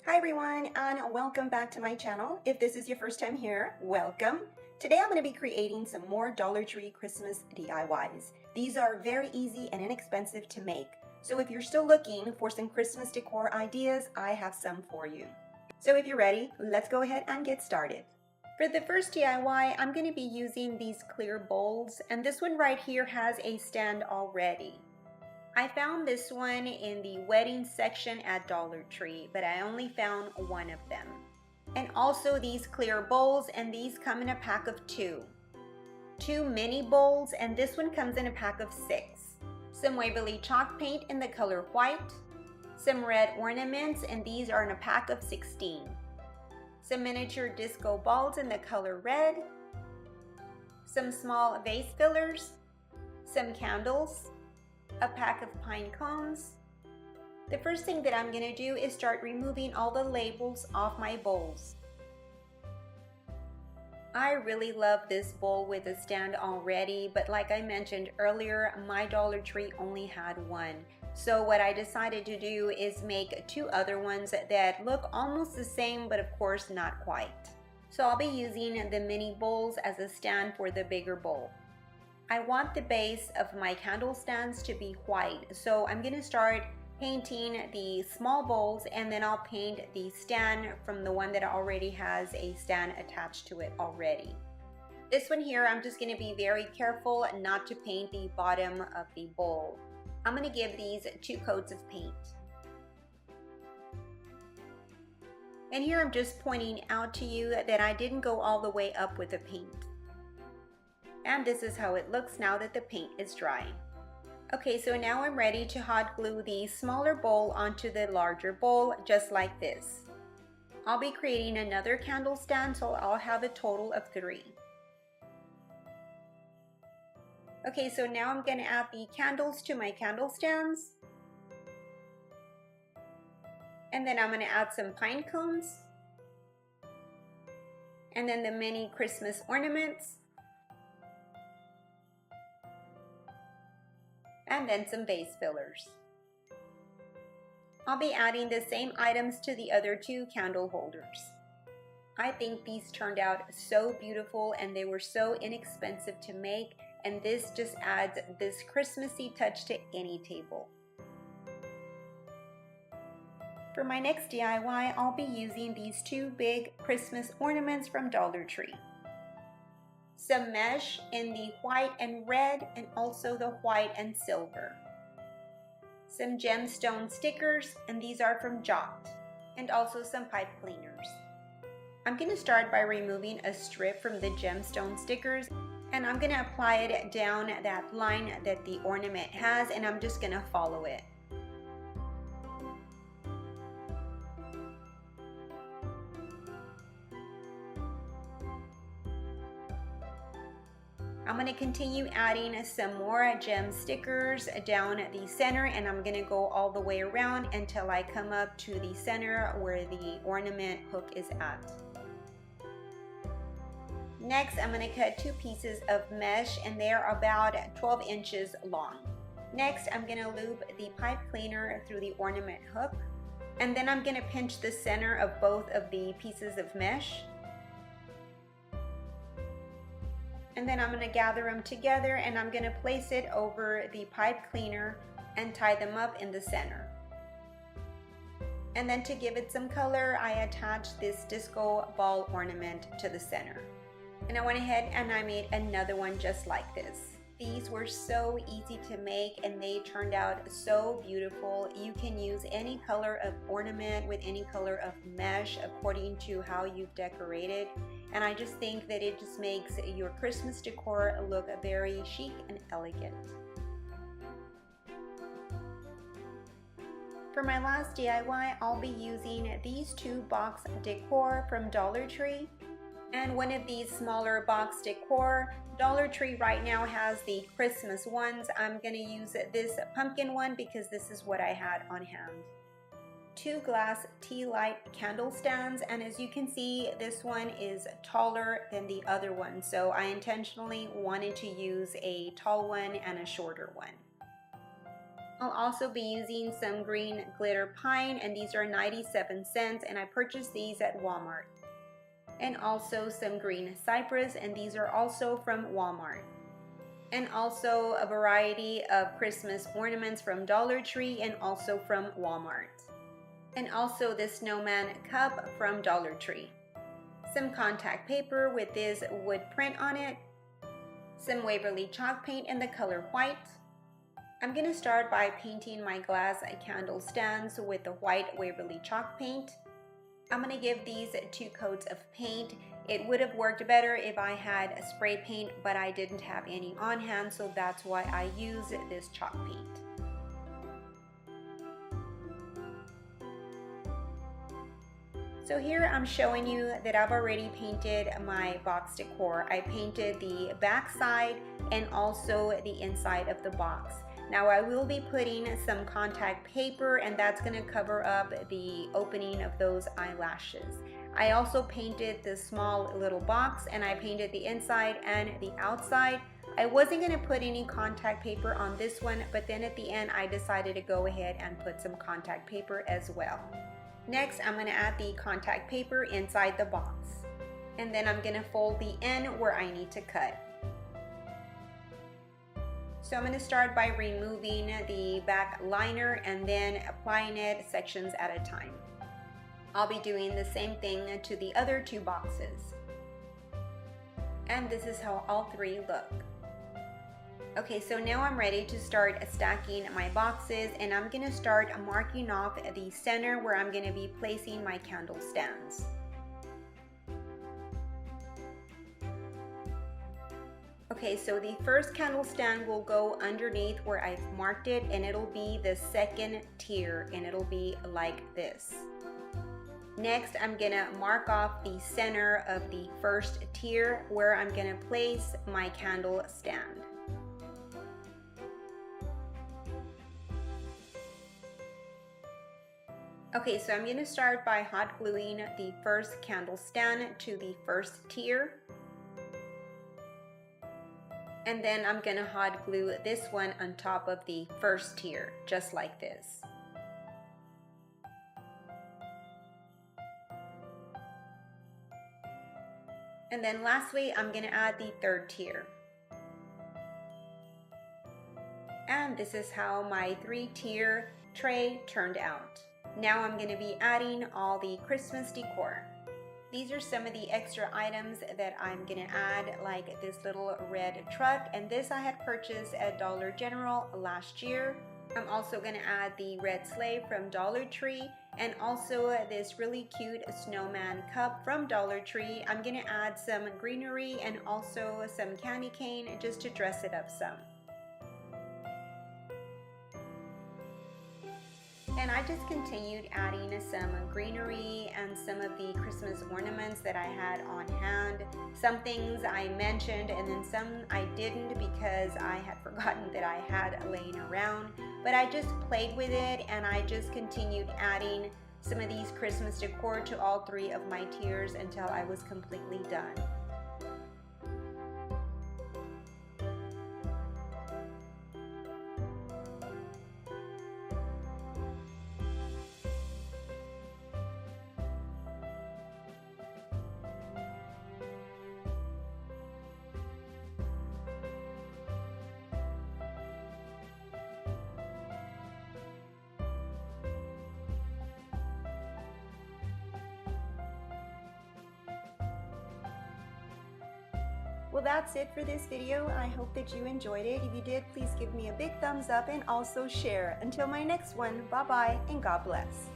Hi everyone, and welcome back to my channel. If this is your first time here, welcome. Today I'm going to be creating some more Dollar Tree Christmas DIYs. These are very easy and inexpensive to make. So if you're still looking for some Christmas decor ideas, I have some for you. So if you're ready, let's go ahead and get started. For the first DIY, I'm going to be using these clear bowls, and this one right here has a stand already. I found this one in the wedding section at Dollar Tree, but I only found one of them. And also these clear bowls, and these come in a pack of two. Two mini bowls, and this one comes in a pack of 6. Some Waverly chalk paint in the color white. Some red ornaments, and these are in a pack of 16. Some miniature disco balls in the color red. Some small vase fillers. Some candles. A pack of pine cones. The first thing that I'm going to do is start removing all the labels off my bowls. I really love this bowl with a stand already, but like I mentioned earlier, my Dollar Tree only had one. So what I decided to do is make 2 other ones that look almost the same, but of course not quite. So I'll be using the mini bowls as a stand for the bigger bowl. I want the base of my candle stands to be white, so I'm going to start painting the small bowls, and then I'll paint the stand from the one that already has a stand attached to it already. This one here, I'm just going to be very careful not to paint the bottom of the bowl. I'm going to give these 2 coats of paint. And here I'm just pointing out to you that I didn't go all the way up with the paint. And this is how it looks now that the paint is dry. Okay, so now I'm ready to hot glue the smaller bowl onto the larger bowl, just like this. I'll be creating another candle stand, so I'll have a total of 3. Okay, so now I'm going to add the candles to my candle stands. And then I'm going to add some pine cones. And then the mini Christmas ornaments. And then some vase fillers. I'll be adding the same items to the other 2 candle holders. I think these turned out so beautiful, and they were so inexpensive to make, and this just adds this Christmassy touch to any table. For my next DIY, I'll be using these 2 big Christmas ornaments from Dollar Tree. Some mesh in the white and red, and also the white and silver. Some gemstone stickers, and these are from Jot, and also some pipe cleaners. I'm going to start by removing a strip from the gemstone stickers, and I'm going to apply it down that line that the ornament has, and I'm just going to follow it. I'm going to continue adding some more gem stickers down the center, and I'm going to go all the way around until I come up to the center where the ornament hook is at. Next, I'm going to cut 2 pieces of mesh, and they're about 12 inches long. Next, I'm going to loop the pipe cleaner through the ornament hook, and then I'm going to pinch the center of both of the pieces of mesh. And then I'm going to gather them together, and I'm going to place it over the pipe cleaner and tie them up in the center. And then to give it some color, I attached this disco ball ornament to the center. And I went ahead and I made another one just like this. These were so easy to make, and they turned out so beautiful. You can use any color of ornament with any color of mesh according to how you've decorated. And I just think that it just makes your Christmas decor look very chic and elegant. For my last DIY, I'll be using these 2 box decor from Dollar Tree. And one of these smaller box decor. Dollar Tree right now has the Christmas ones. I'm going to use this pumpkin one because this is what I had on hand. 2 glass tea light candle stands, and as you can see, this one is taller than the other one, so I intentionally wanted to use a tall one and a shorter one. I'll also be using some green glitter pine, and these are 97 cents, and I purchased these at Walmart. And also some green cypress, and these are also from Walmart. And also a variety of Christmas ornaments from Dollar Tree and also from Walmart. And also this snowman cup from Dollar Tree. Some contact paper with this wood print on it. Some Waverly chalk paint in the color white. I'm going to start by painting my glass candle stands with the white Waverly chalk paint. I'm going to give these 2 coats of paint. It would have worked better if I had a spray paint, but I didn't have any on hand, so that's why I use this chalk paint. So here I'm showing you that I've already painted my box decor. I painted the back side and also the inside of the box. Now I will be putting some contact paper, and that's going to cover up the opening of those eyelashes. I also painted the small little box, and I painted the inside and the outside. I wasn't going to put any contact paper on this one, but then at the end I decided to go ahead and put some contact paper as well. Next, I'm going to add the contact paper inside the box, and then I'm going to fold the end where I need to cut. So I'm going to start by removing the back liner and then applying it sections at a time. I'll be doing the same thing to the other 2 boxes. And this is how all 3 look. Okay, so now I'm ready to start stacking my boxes, and I'm going to start marking off the center where I'm going to be placing my candle stands. Okay, so the first candle stand will go underneath where I've marked it, and it'll be the 2nd tier, and it'll be like this. Next, I'm gonna mark off the center of the 1st tier where I'm gonna place my candle stand. Okay, so I'm going to start by hot gluing the 1st candle stand to the 1st tier. And then I'm going to hot glue this one on top of the 1st tier, just like this. And then lastly, I'm going to add the 3rd tier. And this is how my 3-tier tray turned out. Now I'm going to be adding all the Christmas decor. These are some of the extra items that I'm going to add, like this little red truck, and this I had purchased at Dollar General last year. I'm also going to add the red sleigh from Dollar Tree, and also this really cute snowman cup from Dollar Tree. I'm going to add some greenery and also some candy cane just to dress it up some. And I just continued adding some greenery and some of the Christmas ornaments that I had on hand. Some things I mentioned and then some I didn't because I had forgotten that I had laying around. But I just played with it, and I just continued adding some of these Christmas decor to all 3 of my tiers until I was completely done. Well, that's it for this video. I hope that you enjoyed it. If you did, please give me a big thumbs up and also share. Until my next one, bye-bye and God bless.